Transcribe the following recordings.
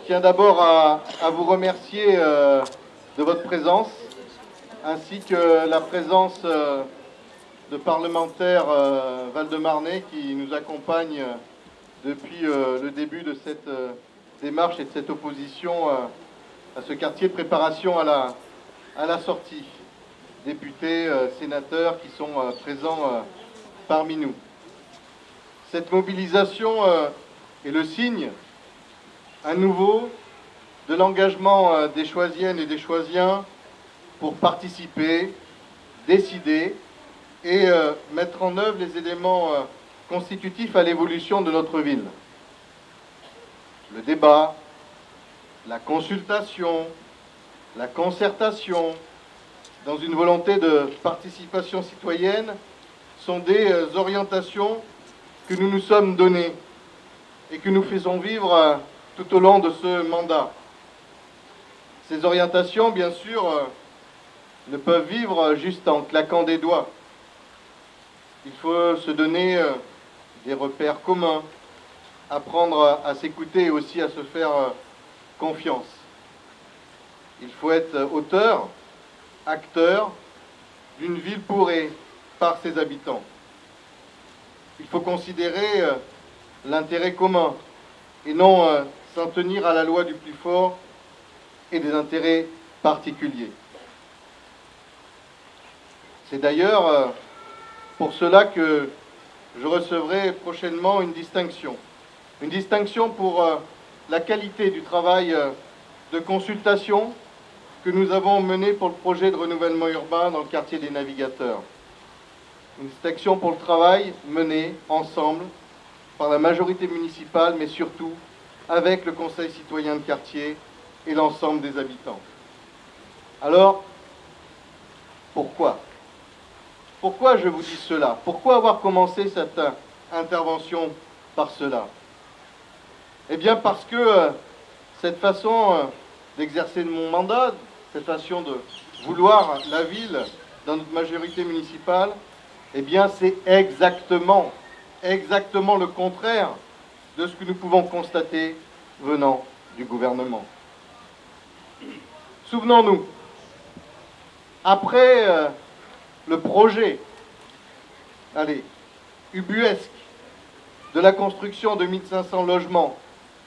Je tiens d'abord à vous remercier de votre présence, ainsi que la présence de parlementaires val-de-marnais qui nous accompagnent depuis le début de cette démarche et de cette opposition à ce quartier de préparation à la sortie. Députés, sénateurs qui sont présents parmi nous. Cette mobilisation est le signe à nouveau de l'engagement des Choisiennes et des Choisiens pour participer, décider et mettre en œuvre les éléments constitutifs à l'évolution de notre ville. Le débat, la consultation, la concertation, dans une volonté de participation citoyenne, sont des orientations que nous nous sommes données et que nous faisons vivre tout au long de ce mandat. Ces orientations, bien sûr, ne peuvent vivre juste en claquant des doigts. Il faut se donner des repères communs, apprendre à s'écouter et aussi à se faire confiance. Il faut être auteur, acteur d'une ville pour et par ses habitants. Il faut considérer l'intérêt commun et non s'en tenir à la loi du plus fort et des intérêts particuliers. C'est d'ailleurs pour cela que je recevrai prochainement une distinction. Une distinction pour la qualité du travail de consultation que nous avons mené pour le projet de renouvellement urbain dans le quartier des Navigateurs. Une distinction pour le travail mené ensemble par la majorité municipale, mais surtout avec le Conseil citoyen de quartier et l'ensemble des habitants. Alors, pourquoi? Pourquoi je vous dis cela? Pourquoi avoir commencé cette intervention par cela? Eh bien parce que cette façon d'exercer mon mandat, cette façon de vouloir la ville dans notre majorité municipale, eh bien c'est exactement le contraire de ce que nous pouvons constater venant du gouvernement. Souvenons-nous, après le projet, ubuesque, de la construction de 1500 logements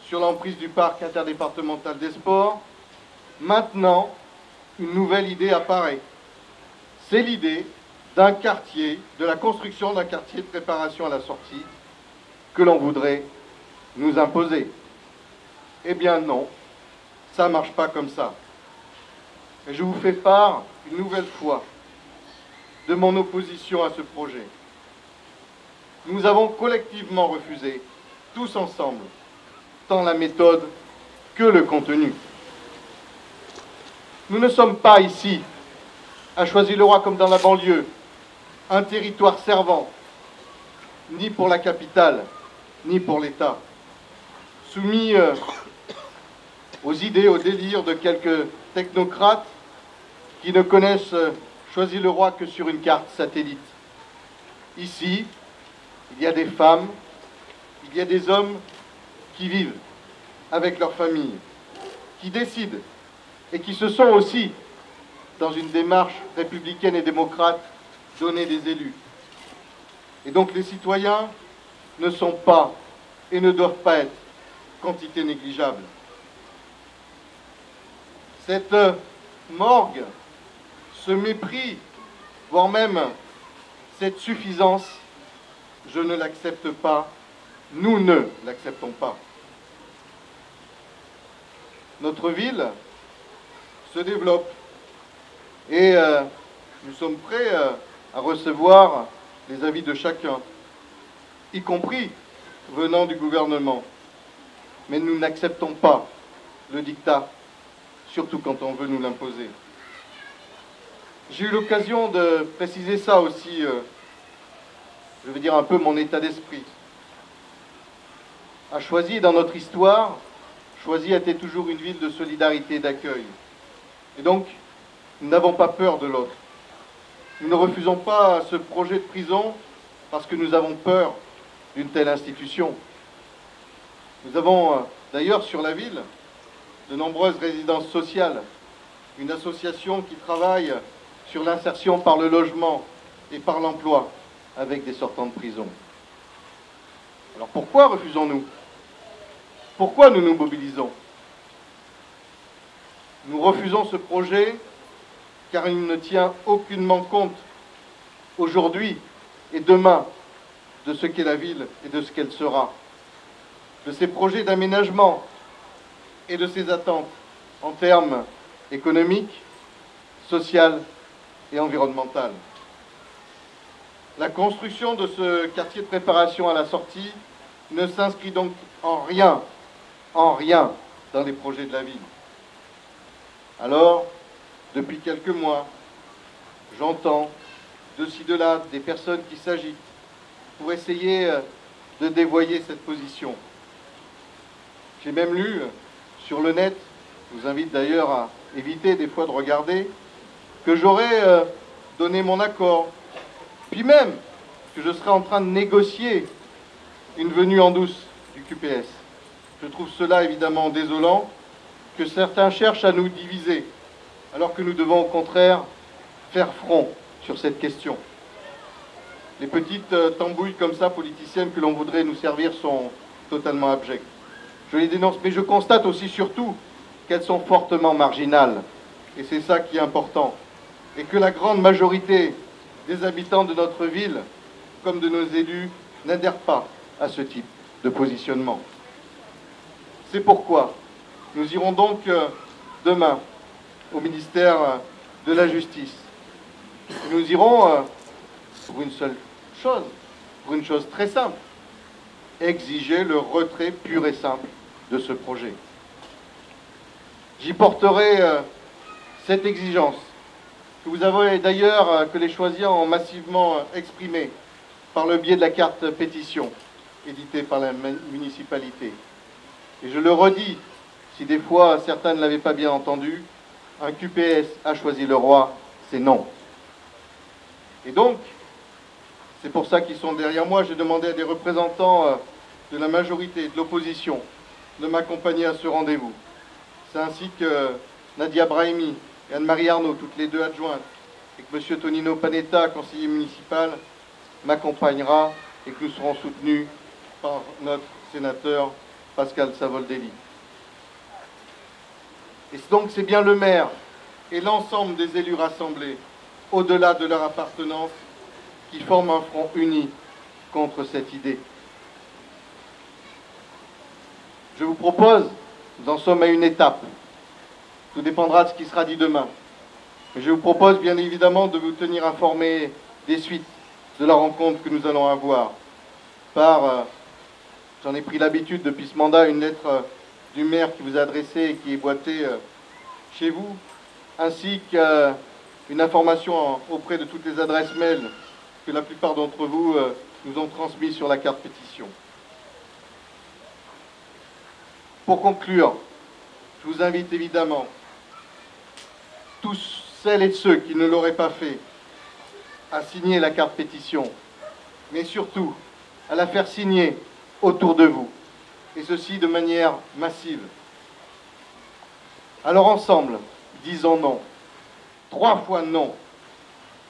sur l'emprise du parc interdépartemental des sports, maintenant, une nouvelle idée apparaît. C'est l'idée d'un quartier, de la construction d'un quartier de préparation à la sortie que l'on voudrait nous imposer. Eh bien non, ça ne marche pas comme ça. Et je vous fais part, une nouvelle fois, de mon opposition à ce projet. Nous avons collectivement refusé, tous ensemble, tant la méthode que le contenu. Nous ne sommes pas ici, à Choisy-le-Roi comme dans la banlieue, un territoire servant, ni pour la capitale, ni pour l'État, soumis aux idées, aux délires de quelques technocrates qui ne connaissent Choisy-le-Roi que sur une carte satellite. Ici, il y a des femmes, il y a des hommes qui vivent avec leur famille, qui décident et qui se sont aussi, dans une démarche républicaine et démocrate, donné des élus. Et donc les citoyens ne sont pas et ne doivent pas être quantité négligeable. Cette morgue, ce mépris, voire même cette suffisance, je ne l'accepte pas, nous ne l'acceptons pas. Notre ville se développe et nous sommes prêts à recevoir les avis de chacun, y compris venant du gouvernement. Mais nous n'acceptons pas le diktat, surtout quand on veut nous l'imposer. J'ai eu l'occasion de préciser ça aussi, je veux dire un peu mon état d'esprit. À Choisy, dans notre histoire, Choisy a été toujours une ville de solidarité et d'accueil. Et donc, nous n'avons pas peur de l'autre. Nous ne refusons pas ce projet de prison parce que nous avons peur d'une telle institution. Nous avons d'ailleurs sur la ville de nombreuses résidences sociales, une association qui travaille sur l'insertion par le logement et par l'emploi avec des sortants de prison. Alors pourquoi refusons-nous? Pourquoi nous nous mobilisons? Nous refusons ce projet car il ne tient aucunement compte aujourd'hui et demain de ce qu'est la ville et de ce qu'elle sera, de ses projets d'aménagement et de ses attentes en termes économiques, sociaux et environnementaux. La construction de ce quartier de préparation à la sortie ne s'inscrit donc en rien dans les projets de la ville. Alors, depuis quelques mois, j'entends de ci de là des personnes qui s'agitent pour essayer de dévoyer cette position. J'ai même lu sur le net, je vous invite d'ailleurs à éviter des fois de regarder, que j'aurais donné mon accord, puis même que je serais en train de négocier une venue en douce du QPS. Je trouve cela évidemment désolant, que certains cherchent à nous diviser, alors que nous devons au contraire faire front sur cette question. Les petites tambouilles comme ça, politiciennes, que l'on voudrait nous servir sont totalement abjectes. Je les dénonce, mais je constate aussi surtout qu'elles sont fortement marginales. Et c'est ça qui est important. Et que la grande majorité des habitants de notre ville, comme de nos élus, n'adhèrent pas à ce type de positionnement. C'est pourquoi nous irons donc demain au ministère de la Justice. Et nous irons pour une seule chose, pour une chose très simple, exiger le retrait pur et simple de ce projet. J'y porterai cette exigence, que vous avez d'ailleurs, que les choisiens ont massivement exprimée par le biais de la carte pétition éditée par la municipalité. Et je le redis, si des fois certains ne l'avaient pas bien entendu, un QPS a choisi le roi, c'est non. Et donc, c'est pour ça qu'ils sont derrière moi. J'ai demandé à des représentants de la majorité, de l'opposition, de m'accompagner à ce rendez-vous. C'est ainsi que Nadia Brahimi et Anne-Marie Arnaud, toutes les deux adjointes, et que M. Tonino Panetta, conseiller municipal, m'accompagnera et que nous serons soutenus par notre sénateur Pascal Savoldelli. Et donc c'est bien le maire et l'ensemble des élus rassemblés, au-delà de leur appartenance, qui forment un front uni contre cette idée. Je vous propose, nous en sommes à une étape, tout dépendra de ce qui sera dit demain, mais je vous propose bien évidemment de vous tenir informés des suites de la rencontre que nous allons avoir par, j'en ai pris l'habitude depuis ce mandat, une lettre du maire qui vous a adressée et qui est boîtée chez vous, ainsi qu'une information auprès de toutes les adresses mail que la plupart d'entre vous nous ont transmises sur la carte pétition. Pour conclure, je vous invite évidemment, tous celles et ceux qui ne l'auraient pas fait, à signer la carte pétition, mais surtout à la faire signer autour de vous, et ceci de manière massive. Alors ensemble, disons non. 3 fois non.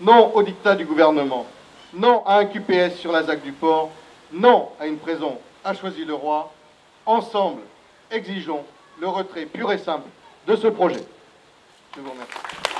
Non au diktat du gouvernement. Non à un QPS sur la ZAC du port. Non à une prison à Choisy-le-Roi. Ensemble, exigeons le retrait pur et simple de ce projet. Je vous remercie.